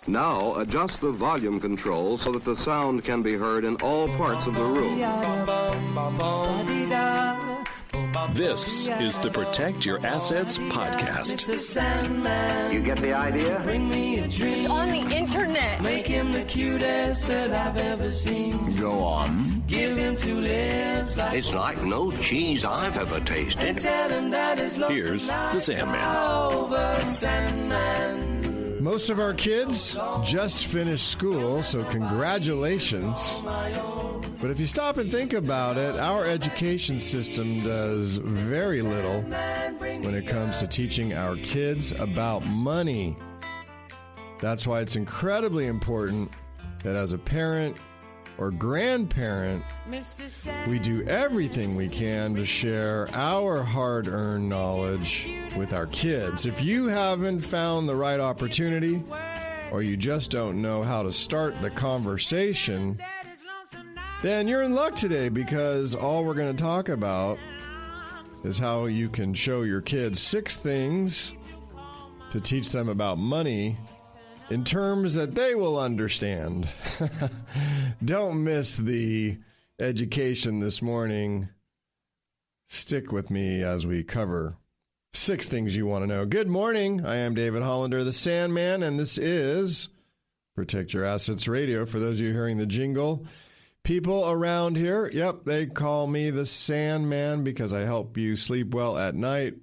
Now adjust the volume control so that the sound can be heard in all parts of the room. This is the Protect Your Assets podcast. You get the idea? It's on the internet. Make him the cutest that I've ever seen. Go on. Give him two lips like It's like no cheese I've ever tasted. and tell him that his love's Here's the Sandman. over, Sandman. Most of our kids just finished school, so congratulations. But if you stop and think about it, our education system does very little when it comes to teaching our kids about money. That's why it's incredibly important that as a parent or grandparent, we do everything we can to share our hard-earned knowledge with our kids. If you haven't found the right opportunity, or you just don't know how to start the conversation, then you're in luck today, because all we're going to talk about is how you can show your kids 6 things to teach them about money in terms that they will understand. Don't miss the education this morning. Stick with me as we cover 6 things you want to know. Good morning. I am David Hollander, the Sandman, and this is Protect Your Assets Radio. For those of you hearing the jingle, people around here, yep, they call me the Sandman because I help you sleep well at night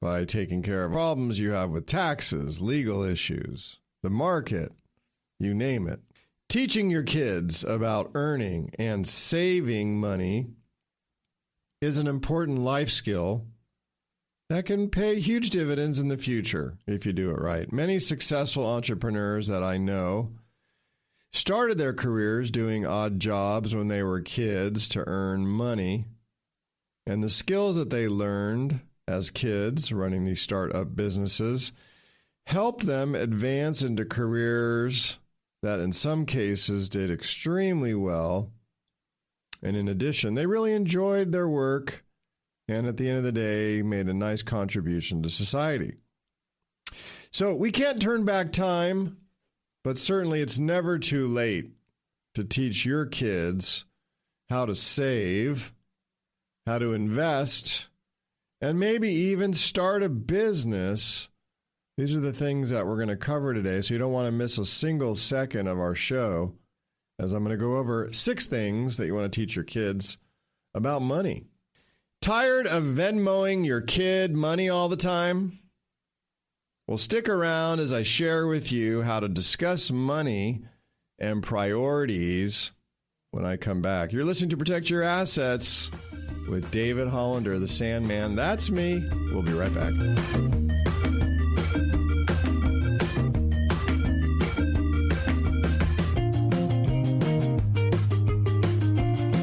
by taking care of problems you have with taxes, legal issues, the market, you name it. Teaching your kids about earning and saving money is an important life skill that can pay huge dividends in the future if you do it right. Many successful entrepreneurs that I know started their careers doing odd jobs when they were kids to earn money, and the skills that they learned as kids running these startup businesses helped them advance into careers that in some cases did extremely well. And in addition, they really enjoyed their work and at the end of the day made a nice contribution to society. So we can't turn back time, but certainly it's never too late to teach your kids how to save, how to invest, and maybe even start a business. These are the things that we're going to cover today, so you don't want to miss a single second of our show, as I'm going to go over 6 things that you want to teach your kids about money. Tired of Venmoing your kid money all the time? Well, stick around as I share with you how to discuss money and priorities when I come back. You're listening to Protect Your Assets with David Hollander, the Sandman. That's me. We'll be right back.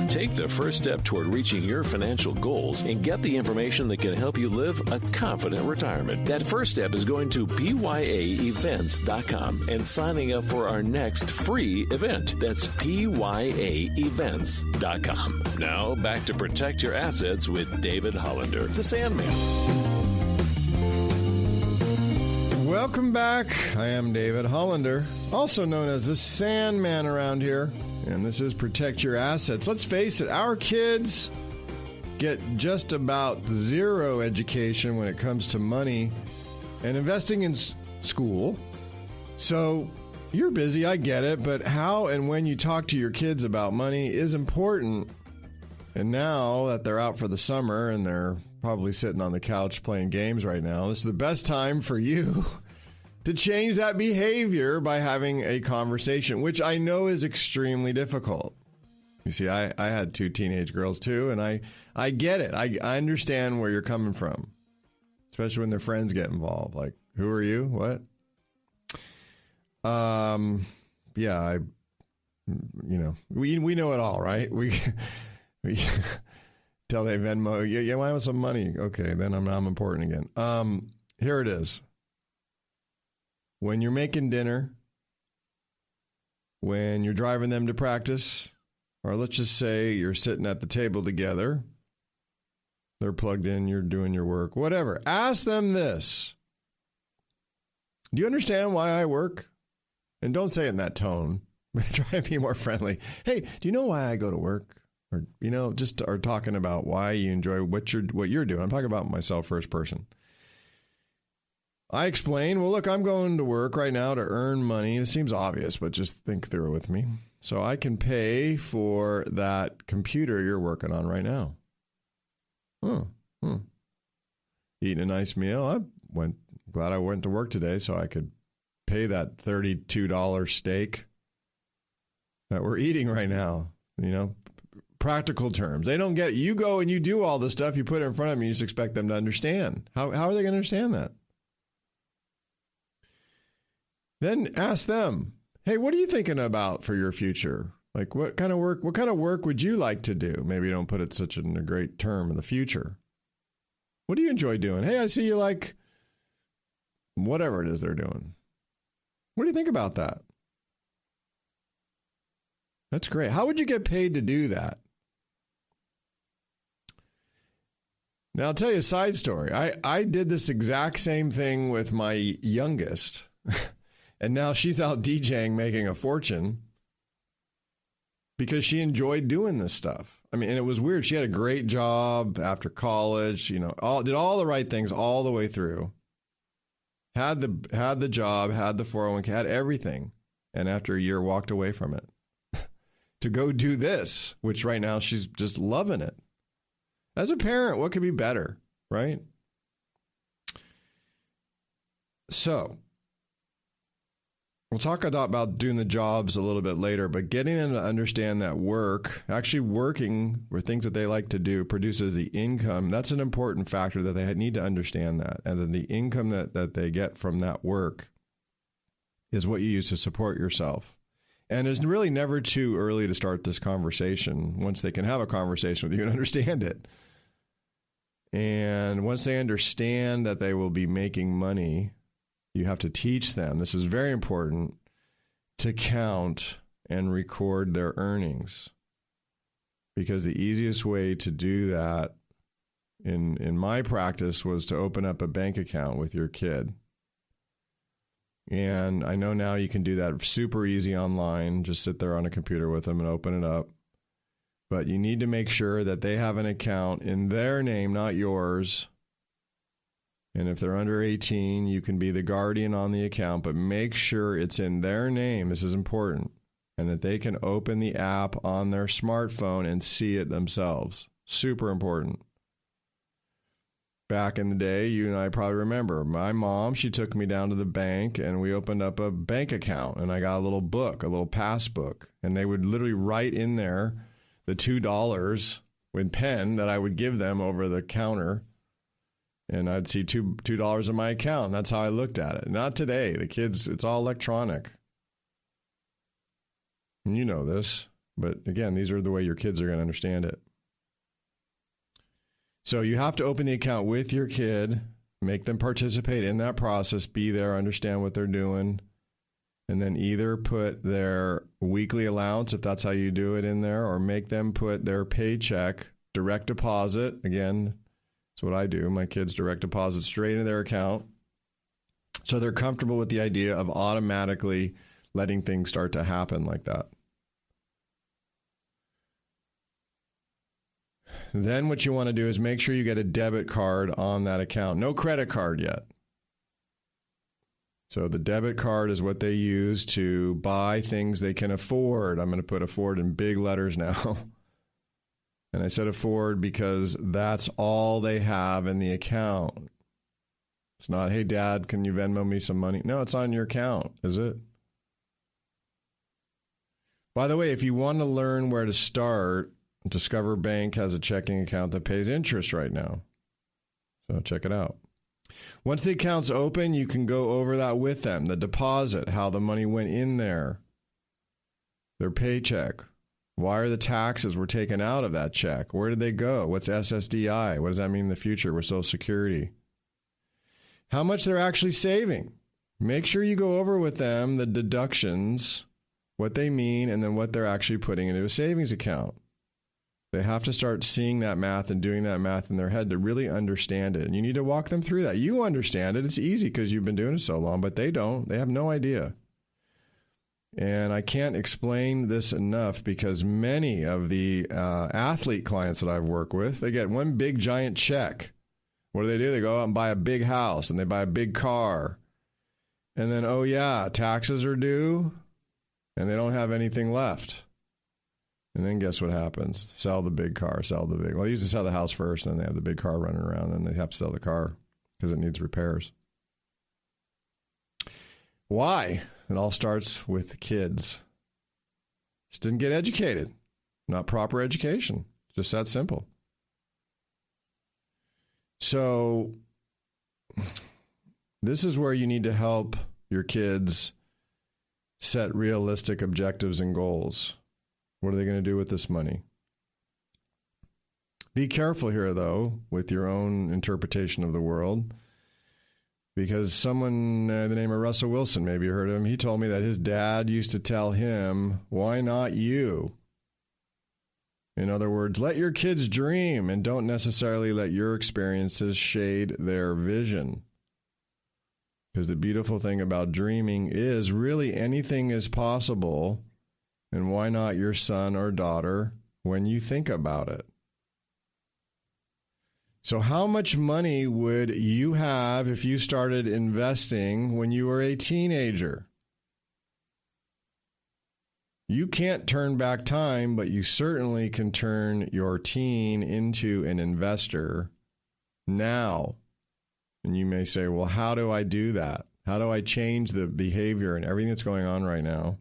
Take the first step toward reaching your financial goals and get the information that can help you live a confident retirement. That first step is going to pyaevents.com and signing up for our next free event. That's pyaevents.com. Now, back to Protect Your Assets with David Hollander, the Sandman. Welcome back. I am David Hollander, also known as the Sandman around here. And this is Protect Your Assets. Let's face it, our kids get just about zero education when it comes to money and investing in school. So you're busy, I get it, but how and when you talk to your kids about money is important. And now that they're out for the summer and they're probably sitting on the couch playing games right now, this is the best time for you to change that behavior by having a conversation, which I know is extremely difficult. You see, I had 2 teenage girls too, and I get it. I understand where you're coming from, especially when their friends get involved. Like, who are you? What? Yeah, we know it all, right? We tell they Venmo, yeah, I want some money. Okay, then I'm important again. Here it is. When you're making dinner, when you're driving them to practice, or let's just say you're sitting at the table together, they're plugged in, you're doing your work, whatever. Ask them this. Do you understand why I work? And don't say it in that tone. Try and be more friendly. Hey, do you know why I go to work? Or, just are talking about why you enjoy what you're doing. I'm talking about myself first person. I explain, well, look, I'm going to work right now to earn money. It seems obvious, but just think through it with me. So I can pay for that computer you're working on right now. Eating a nice meal. Glad I went to work today so I could pay that $32 steak that we're eating right now. Practical terms. They don't get it. You go and you do all the stuff, you put it in front of them, you just expect them to understand. How are they going to understand that? Then ask them, hey, what are you thinking about for your future? Like what kind of work would you like to do? Maybe you don't put it such in a great term in the future. What do you enjoy doing? Hey, I see you like whatever it is they're doing. What do you think about that? That's great. How would you get paid to do that? Now, I'll tell you a side story. I did this exact same thing with my youngest. And now she's out DJing, making a fortune because she enjoyed doing this stuff. I mean, and it was weird. She had a great job after college, did all the right things all the way through. Had the job, had the 401k, had everything. And after a year, walked away from it to go do this, which right now she's just loving it. As a parent, what could be better, right? So we'll talk about doing the jobs a little bit later, but getting them to understand that actually working for things that they like to do produces the income. That's an important factor that they need to understand that. And then the income that they get from that work is what you use to support yourself. And it's really never too early to start this conversation once they can have a conversation with you and understand it. And once they understand that they will be making money, you have to teach them, this is very important, to count and record their earnings. Because the easiest way to do that in my practice was to open up a bank account with your kid. And I know now you can do that super easy online. Just sit there on a computer with them and open it up. But you need to make sure that they have an account in their name, not yours. And if they're under 18, you can be the guardian on the account, but make sure it's in their name. This is important. And that they can open the app on their smartphone and see it themselves. Super important. Back in the day, you and I probably remember, my mom, she took me down to the bank and we opened up a bank account and I got a little book, a little passbook. And they would literally write in there the $2 with pen that I would give them over the counter. And I'd see $2 in my account. That's how I looked at it. Not today. The kids, it's all electronic. And you know this. But again, these are the way your kids are going to understand it. So you have to open the account with your kid, make them participate in that process, be there, understand what they're doing, and then either put their weekly allowance, if that's how you do it, in there, or make them put their paycheck, direct deposit. Again, that's what I do. My kids direct deposit straight into their account. So they're comfortable with the idea of automatically letting things start to happen like that. Then what you want to do is make sure you get a debit card on that account. No credit card yet. So the debit card is what they use to buy things they can afford. I'm going to put afford in big letters now. And I said afford because that's all they have in the account. It's not, hey, Dad, can you Venmo me some money? No, it's on your account, is it? By the way, if you want to learn where to start, Discover Bank has a checking account that pays interest right now. So check it out. Once the account's open, you can go over that with them. The deposit, how the money went in there, their paycheck. Why are the taxes were taken out of that check? Where did they go? What's SSDI? What does that mean in the future with Social Security? How much they're actually saving. Make sure you go over with them the deductions, what they mean, and then what they're actually putting into a savings account. They have to start seeing that math and doing that math in their head to really understand it. And you need to walk them through that. You understand it. It's easy because you've been doing it so long, but they don't. They have no idea. And I can't explain this enough because many of the athlete clients that I've worked with, they get one big giant check. What do? They go out and buy a big house and they buy a big car. And then, oh yeah, taxes are due and they don't have anything left. And then guess what happens? Sell the big car, well, they usually sell the house first, then they have the big car running around, then they have to sell the car because it needs repairs. Why? It all starts with the kids. Just didn't get educated. Not proper education. Just that simple. So this is where you need to help your kids set realistic objectives and goals. What are they going to do with this money? Be careful here, though, with your own interpretation of the world. Because someone, the name of Russell Wilson, maybe you heard of him, he told me that his dad used to tell him, why not you? In other words, let your kids dream and don't necessarily let your experiences shade their vision. Because the beautiful thing about dreaming is really anything is possible. And why not your son or daughter when you think about it? So how much money would you have if you started investing when you were a teenager? You can't turn back time, but you certainly can turn your teen into an investor now. And you may say, well, how do I do that? How do I change the behavior and everything that's going on right now?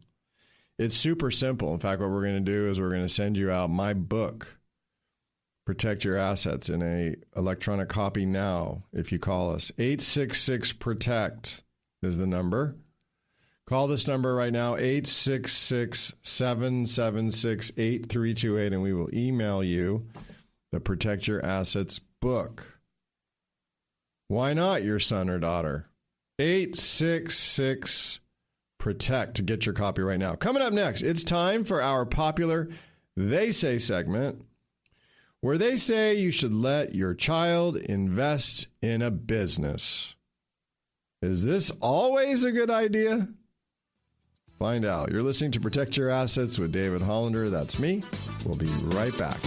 It's super simple. In fact, what we're going to do is we're going to send you out my book, Protect Your Assets, in a electronic copy now if you call us. 866-PROTECT is the number. Call this number right now, 866-776-8328, and we will email you the Protect Your Assets book. Why not your son or daughter? 866-PROTECT to get your copy right now. Coming up next, it's time for our popular They Say segment, where they say you should let your child invest in a business. Is this always a good idea? Find out. You're listening to Protect Your Assets with David Hollander. That's me. We'll be right back.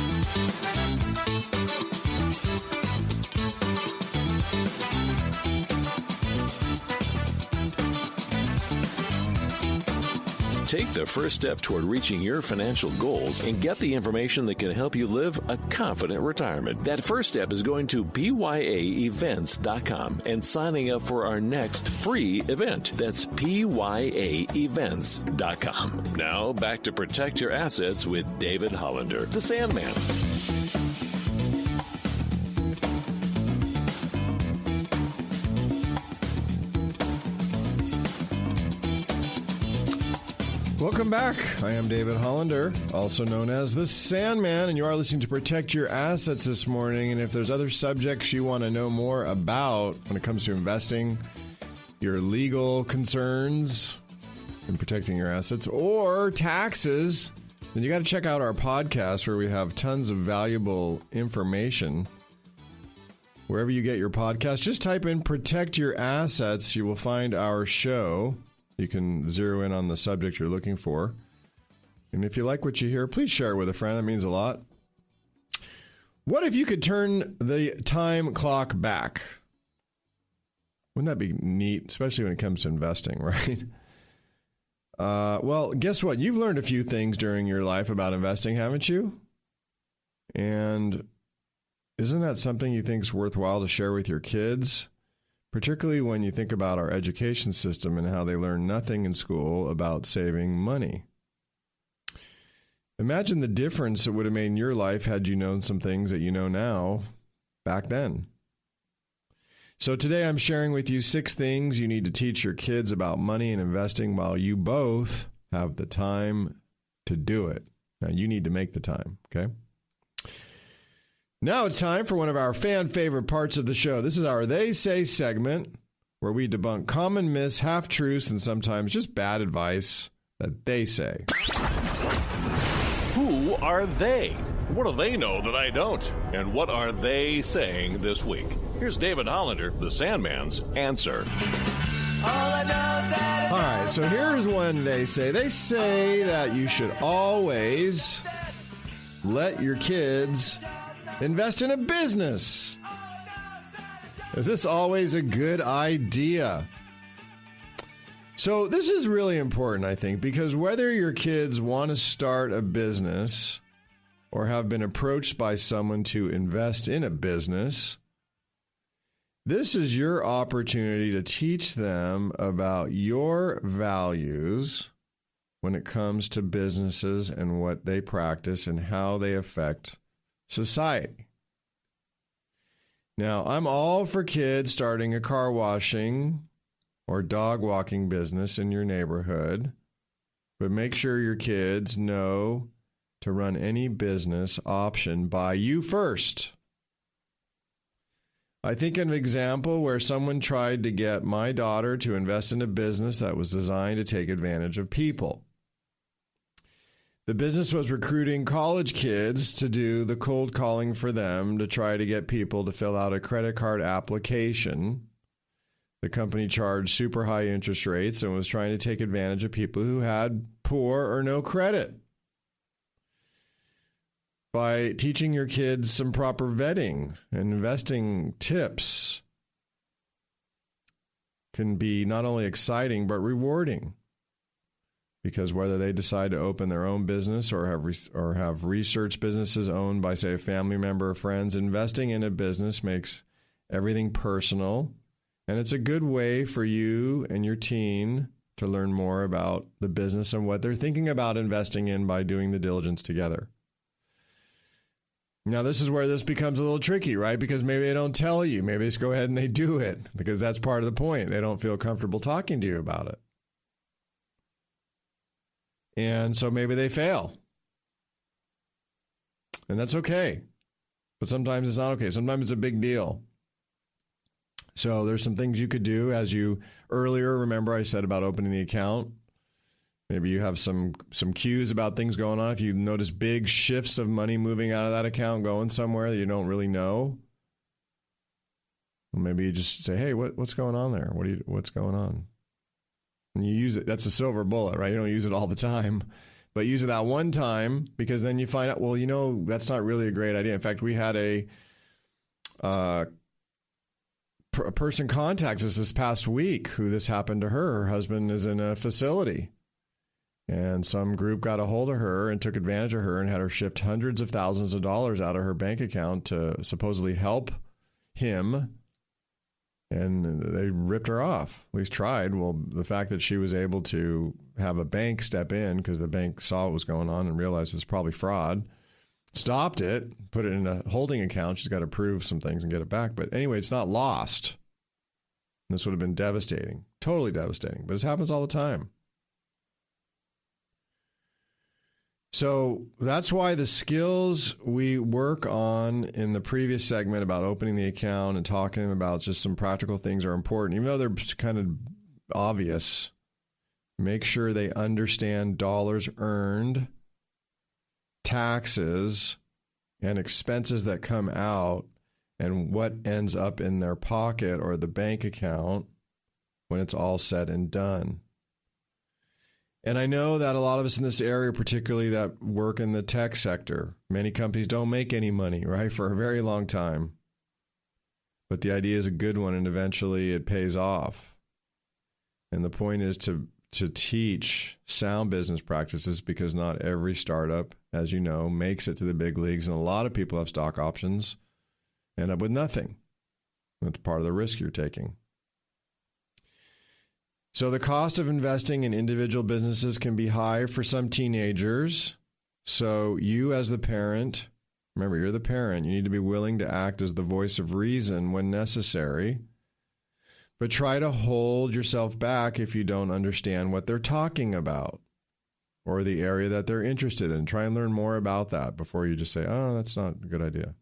Take the first step toward reaching your financial goals and get the information that can help you live a confident retirement. That first step is going to pyaevents.com and signing up for our next free event. That's pyaevents.com. Now back to Protect Your Assets with David Hollander, the Sandman. Welcome back. I am David Hollander, also known as the Sandman, and you are listening to Protect Your Assets this morning. And if there's other subjects you want to know more about when it comes to investing, your legal concerns in protecting your assets, or taxes, then you got to check out our podcast where we have tons of valuable information. Wherever you get your podcast, just type in Protect Your Assets. You will find our show. You can zero in on the subject you're looking for. And if you like what you hear, please share it with a friend. That means a lot. What if you could turn the time clock back? Wouldn't that be neat, especially when it comes to investing, right? Well, guess what? You've learned a few things during your life about investing, haven't you? And isn't that something you think is worthwhile to share with your kids? Particularly when you think about our education system and how they learn nothing in school about saving money. Imagine the difference it would have made in your life had you known some things that you know now back then. So today I'm sharing with you 6 things you need to teach your kids about money and investing while you both have the time to do it. Now you need to make the time, okay? Now it's time for one of our fan favorite parts of the show. This is our They Say segment, where we debunk common myths, half-truths, and sometimes just bad advice that they say. Who are they? What do they know that I don't? And what are they saying this week? Here's David Hollander, the Sandman's answer. All right, so here's one they say. They say that you should always let your kids invest in a business. Is this always a good idea? So this is really important, I think, because whether your kids want to start a business or have been approached by someone to invest in a business, this is your opportunity to teach them about your values when it comes to businesses and what they practice and how they affect society. Now, I'm all for kids starting a car washing or dog walking business in your neighborhood, but make sure your kids know to run any business option by you first. I think an example where someone tried to get my daughter to invest in a business that was designed to take advantage of people. The business was recruiting college kids to do the cold calling for them to try to get people to fill out a credit card application. The company charged super high interest rates and was trying to take advantage of people who had poor or no credit. By teaching your kids some proper vetting and investing tips can be not only exciting but rewarding. Because whether they decide to open their own business or have research businesses owned by, say, a family member or friends, investing in a business makes everything personal. And it's a good way for you and your teen to learn more about the business and what they're thinking about investing in by doing the diligence together. Now, this is where this becomes a little tricky, right? Because maybe they don't tell you. Maybe they just go ahead and they do it because that's part of the point. They don't feel comfortable talking to you about it. And so maybe they fail. And that's okay. But sometimes it's not okay. Sometimes it's a big deal. So there's some things you could do. As you earlier, remember I said about opening the account. Maybe you have some cues about things going on. If you notice big shifts of money moving out of that account, going somewhere that you don't really know. Well, maybe you just say, hey, what's going on there? What's going on? And you use it. That's a silver bullet, right? You don't use it all the time, but use it that one time because then you find out, well, that's not really a great idea. In fact, we had a person contact us this past week who this happened to her. Her husband is in a facility and some group got a hold of her and took advantage of her and had her shift hundreds of thousands of dollars out of her bank account to supposedly help him. And they ripped her off. At least tried. Well, the fact that she was able to have a bank step in because the bank saw what was going on and realized it's probably fraud, stopped it, put it in a holding account. She's got to prove some things and get it back. But anyway, it's not lost. This would have been devastating, totally devastating. But it happens all the time. So that's why the skills we work on in the previous segment about opening the account and talking about just some practical things are important. Even though they're kind of obvious, make sure they understand dollars earned, taxes, and expenses that come out, and what ends up in their pocket or the bank account when it's all said and done. And I know that a lot of us in this area, particularly that work in the tech sector, many companies don't make any money, right, for a very long time. But the idea is a good one, and eventually it pays off. And the point is to teach sound business practices because not every startup, as you know, makes it to the big leagues. And a lot of people have stock options, end up with nothing. That's part of the risk you're taking. So the cost of investing in individual businesses can be high for some teenagers. So you as the parent, remember you're the parent, you need to be willing to act as the voice of reason when necessary. But try to hold yourself back if you don't understand what they're talking about or the area that they're interested in. Try and learn more about that before you just say, oh, that's not a good idea.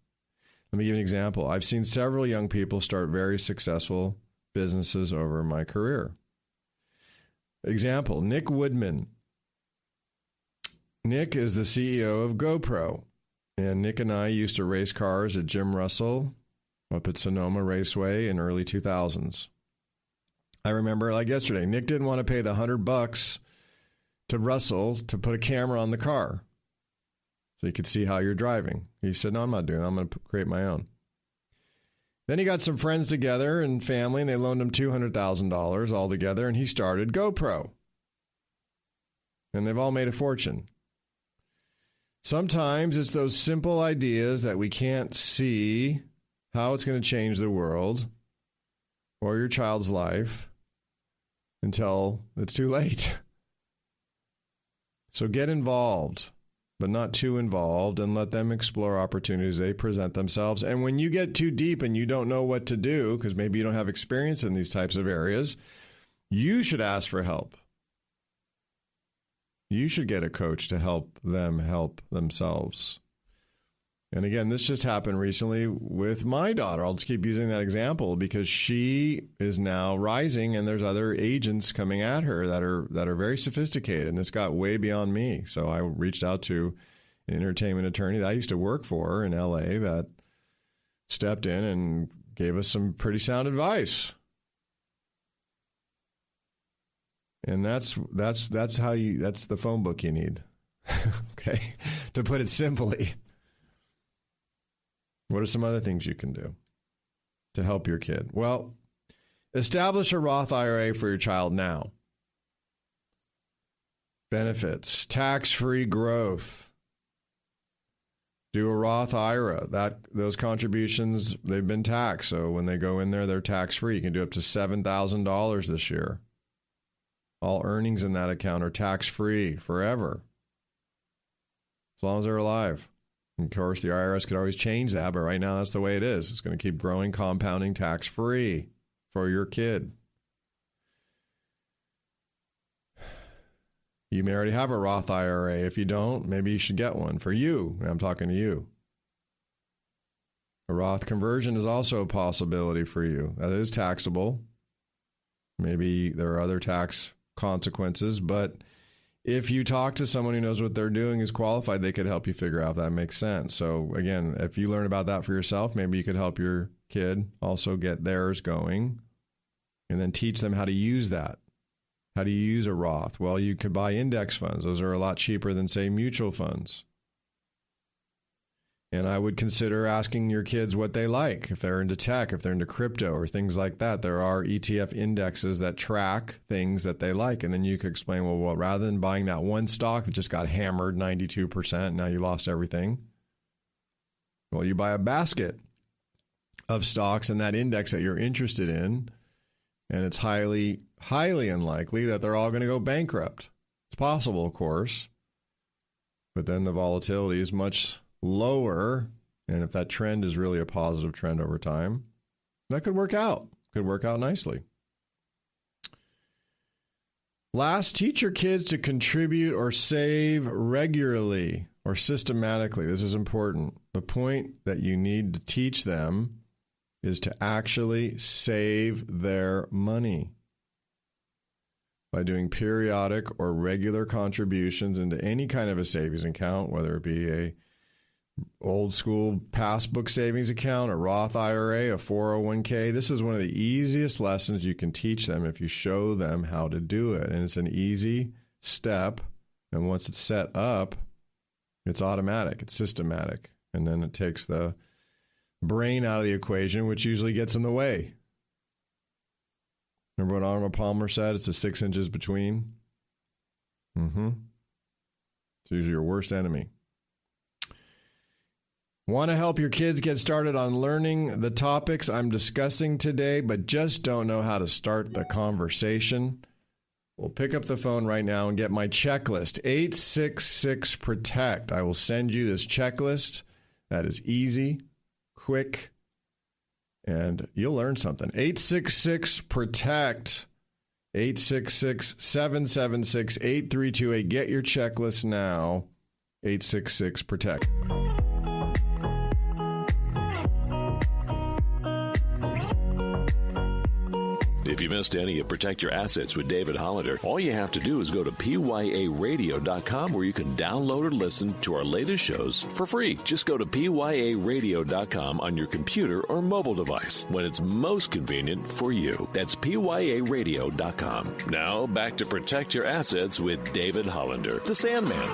Let me give you an example. I've seen several young people start very successful businesses over my career. Example, Nick Woodman. Nick is the CEO of GoPro, and Nick and I used to race cars at Jim Russell up at Sonoma Raceway in early 2000s. I remember like yesterday, Nick didn't want to pay the $100 to Russell to put a camera on the car so he could see how you're driving. He said, no, I'm not doing that. I'm going to create my own. Then he got some friends together and family, and they loaned him $200,000 all together, and he started GoPro. And they've all made a fortune. Sometimes it's those simple ideas that we can't see how it's going to change the world or your child's life until it's too late. So get involved, but not too involved, and let them explore opportunities they present themselves. And when you get too deep and you don't know what to do, because maybe you don't have experience in these types of areas, you should ask for help. You should get a coach to help them help themselves. And again, this just happened recently with my daughter. I'll just keep using that example because she is now rising, and there's other agents coming at her that are very sophisticated. And this got way beyond me. So I reached out to an entertainment attorney that I used to work for in LA that stepped in and gave us some pretty sound advice. And that's the phone book you need. Okay, to put it simply. What are some other things you can do to help your kid? Well, establish a Roth IRA for your child now. Benefits, tax-free growth. Do a Roth IRA. Those contributions, they've been taxed. So when they go in there, they're tax-free. You can do up to $7,000 this year. All earnings in that account are tax-free forever, as long as they're alive. Of course, the IRS could always change that, but right now that's the way it is. It's going to keep growing, compounding, tax-free for your kid. You may already have a Roth IRA. If you don't, maybe you should get one for you. I'm talking to you. A Roth conversion is also a possibility for you. That is taxable. Maybe there are other tax consequences, but if you talk to someone who knows what they're doing, is qualified, they could help you figure out if that makes sense. So again, if you learn about that for yourself, maybe you could help your kid also get theirs going and then teach them how to use that. How do you use a Roth? Well, you could buy index funds. Those are a lot cheaper than, say, mutual funds. And I would consider asking your kids what they like. If they're into tech, if they're into crypto or things like that, there are ETF indexes that track things that they like. And then you could explain, well, rather than buying that one stock that just got hammered 92%, now you lost everything. Well, you buy a basket of stocks in that index that you're interested in, and it's highly, highly unlikely that they're all going to go bankrupt. It's possible, of course, but then the volatility is much lower, and if that trend is really a positive trend over time, that could work out. Could work out nicely. Last, teach your kids to contribute or save regularly or systematically. This is important. The point that you need to teach them is to actually save their money by doing periodic or regular contributions into any kind of a savings account, whether it be a old school passbook savings account, a Roth IRA, a 401k. This is one of the easiest lessons you can teach them if you show them how to do it. And it's an easy step. And once it's set up, it's automatic. It's systematic. And then it takes the brain out of the equation, which usually gets in the way. Remember what Arnold Palmer said? It's the 6 inches between. It's usually your worst enemy. Want to help your kids get started on learning the topics I'm discussing today, but just don't know how to start the conversation? Well, pick up the phone right now and get my checklist, 866-PROTECT. I will send you this checklist that is easy, quick, and you'll learn something. 866-PROTECT, 866-776-8328. Get your checklist now, 866-PROTECT. If you missed any of Protect Your Assets with David Hollander, all you have to do is go to pyaradio.com where you can download or listen to our latest shows for free. Just go to pyaradio.com on your computer or mobile device when it's most convenient for you. That's pyaradio.com. Now, back to Protect Your Assets with David Hollander, the Sandman.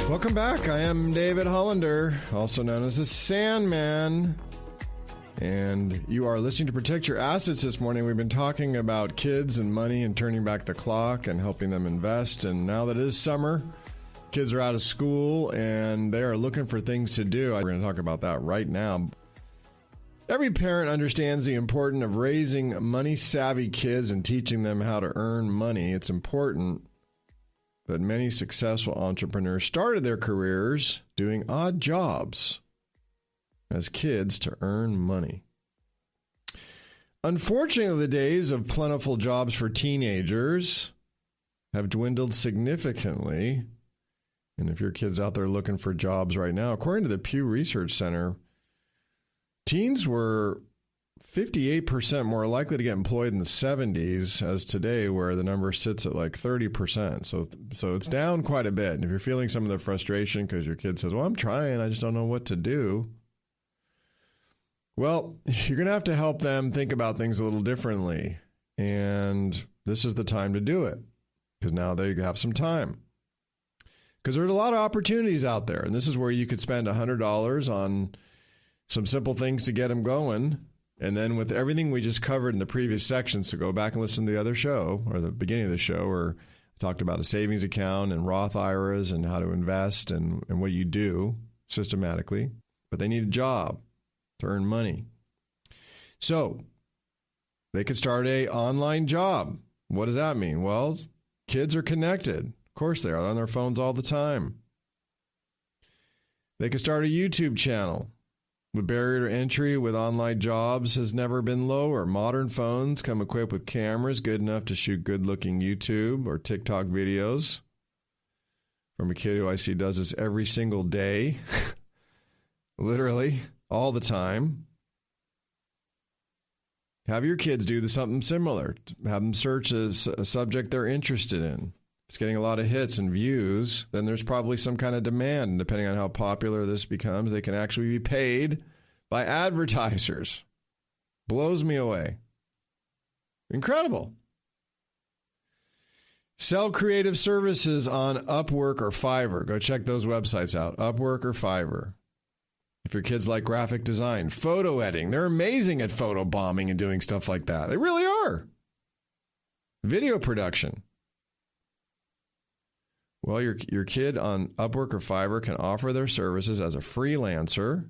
Welcome back. I am David Hollander, also known as the Sandman. And you are listening to Protect Your Assets this morning. We've been talking about kids and money and turning back the clock and helping them invest. And now that it is summer, kids are out of school and they are looking for things to do. We're going to talk about that right now. Every parent understands the importance of raising money-savvy kids and teaching them how to earn money. It's important that many successful entrepreneurs started their careers doing odd jobs as kids to earn money. Unfortunately, the days of plentiful jobs for teenagers have dwindled significantly. And if your kid's out there looking for jobs right now, according to the Pew Research Center, teens were 58% more likely to get employed in the 70s as today, where the number sits at like 30%. So it's down quite a bit. And if you're feeling some of the frustration because your kid says, well, I'm trying, I just don't know what to do. Well, you're going to have to help them think about things a little differently. And this is the time to do it because now they have some time. Because there's a lot of opportunities out there. And this is where you could spend $100 on some simple things to get them going. And then with everything we just covered in the previous sections, so go back and listen to the other show or the beginning of the show where I talked about a savings account and Roth IRAs and how to invest and what you do systematically. But they need a job to earn money. So they could start a online job. What does that mean? Well, kids are connected. Of course they are on their phones all the time. They could start a YouTube channel. The barrier to entry with online jobs has never been lower. Modern phones come equipped with cameras good enough to shoot good-looking YouTube or TikTok videos. From a kid who I see does this every single day. Literally, all the time. Have your kids do something similar. Have them search a subject they're interested in. If it's getting a lot of hits and views, then there's probably some kind of demand. And depending on how popular this becomes, they can actually be paid by advertisers. Blows me away. Incredible. Sell creative services on Upwork or Fiverr. Go check those websites out. Upwork or Fiverr. If your kids like graphic design, photo editing, they're amazing at photo bombing and doing stuff like that. They really are. Video production. Well, your kid on Upwork or Fiverr can offer their services as a freelancer.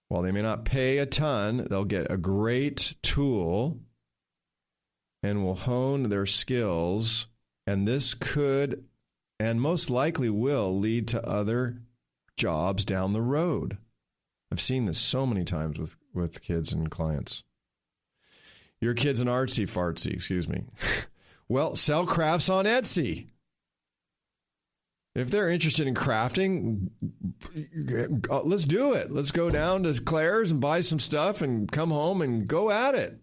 While they may not pay a ton, they'll get a great tool and will hone their skills. And this could and most likely will lead to other jobs down the road. I've seen this so many times with kids and clients. Your kid's an artsy-fartsy, excuse me. Well, sell crafts on Etsy. If they're interested in crafting, let's do it. Let's go down to Claire's and buy some stuff and come home and go at it.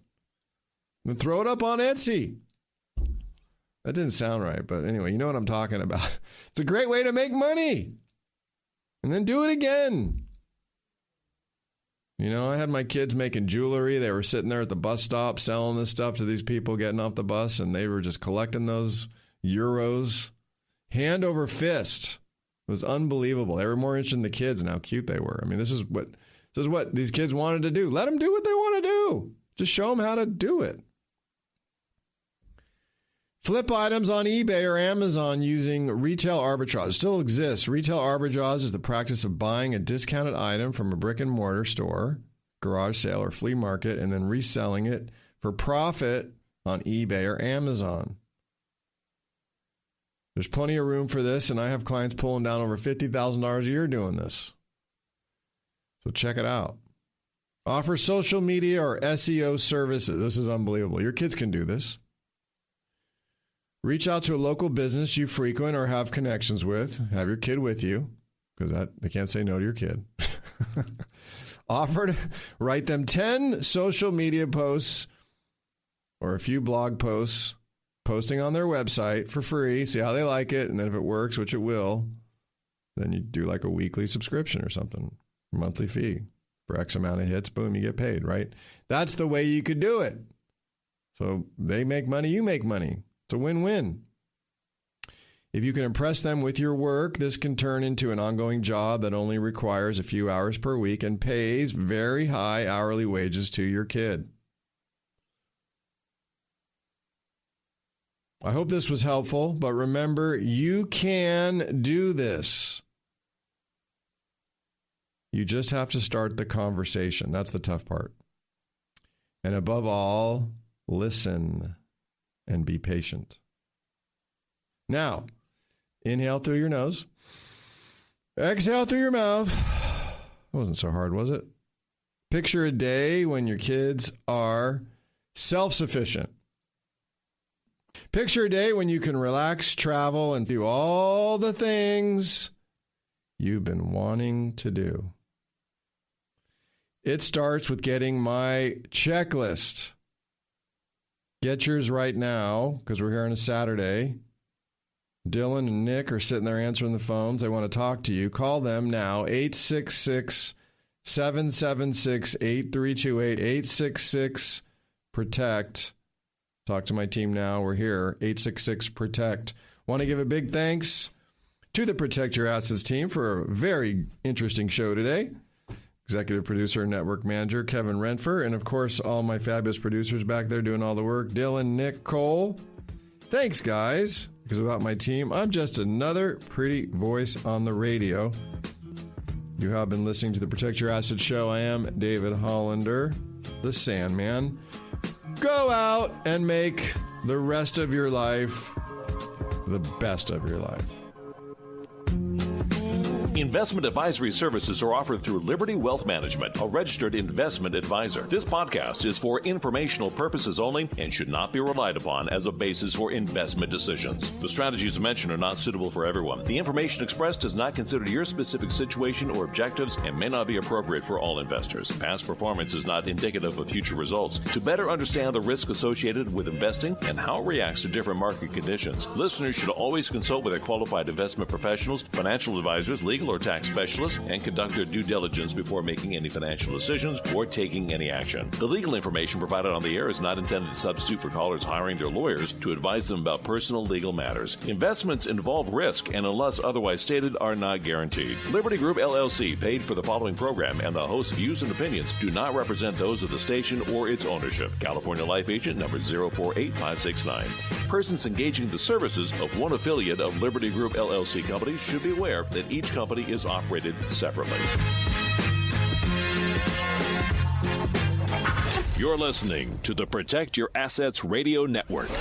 And throw it up on Etsy. That didn't sound right, but anyway, you know what I'm talking about. It's a great way to make money. And then do it again. You know, I had my kids making jewelry. They were sitting there at the bus stop selling this stuff to these people getting off the bus, and they were just collecting those euros. Hand over fist. It was unbelievable. They were more interested in the kids and how cute they were. I mean, this is what these kids wanted to do. Let them do what they want to do. Just show them how to do it. Flip items on eBay or Amazon using retail arbitrage. It still exists. Retail arbitrage is the practice of buying a discounted item from a brick and mortar store, garage sale, or flea market, and then reselling it for profit on eBay or Amazon. There's plenty of room for this, and I have clients pulling down over $50,000 a year doing this. So check it out. Offer social media or SEO services. This is unbelievable. Your kids can do this. Reach out to a local business you frequent or have connections with. Have your kid with you, because they can't say no to your kid. Offer to write them 10 social media posts or a few blog posts, posting on their website for free, see how they like it, and then if it works, which it will, then you do like a weekly subscription or something, monthly fee. For X amount of hits, boom, you get paid, right? That's the way you could do it. So they make money, you make money. It's a win-win. If you can impress them with your work, this can turn into an ongoing job that only requires a few hours per week and pays very high hourly wages to your kid. I hope this was helpful, but remember, you can do this. You just have to start the conversation. That's the tough part. And above all, listen and be patient. Now, inhale through your nose. Exhale through your mouth. It wasn't so hard, was it? Picture a day when your kids are self-sufficient. Picture a day when you can relax, travel, and do all the things you've been wanting to do. It starts with getting my checklist. Get yours right now, because we're here on a Saturday. Dylan and Nick are sitting there answering the phones. They want to talk to you. Call them now, 866-776-8328, 866-PROTECT. Talk to my team now. We're here, 866-PROTECT. Want to give a big thanks to the Protect Your Assets team for a very interesting show today. Executive producer and network manager Kevin Renfer, and of course all my fabulous producers back there doing all the work, Dylan, Nick, Cole. Thanks, guys, because without my team, I'm just another pretty voice on the radio. You have been listening to the Protect Your Assets show. I am David Hollander, the Sandman. Go out and make the rest of your life the best of your life. Investment advisory services are offered through Liberty Wealth Management, a registered investment advisor. This podcast is for informational purposes only and should not be relied upon as a basis for investment decisions. The strategies mentioned are not suitable for everyone. The information expressed does not consider your specific situation or objectives and may not be appropriate for all investors. Past performance is not indicative of future results. To better understand the risk associated with investing and how it reacts to different market conditions, listeners should always consult with their qualified investment professionals, financial advisors, legal or tax specialists, and conduct their due diligence before making any financial decisions or taking any action. The legal information provided on the air is not intended to substitute for callers hiring their lawyers to advise them about personal legal matters. Investments involve risk and, unless otherwise stated, are not guaranteed. Liberty Group LLC paid for the following program, and the host's views and opinions do not represent those of the station or its ownership. California Life Agent number 048569. Persons engaging the services of one affiliate of Liberty Group LLC companies should be aware that each company is operated separately. You're listening to the Protect Your Assets Radio Network.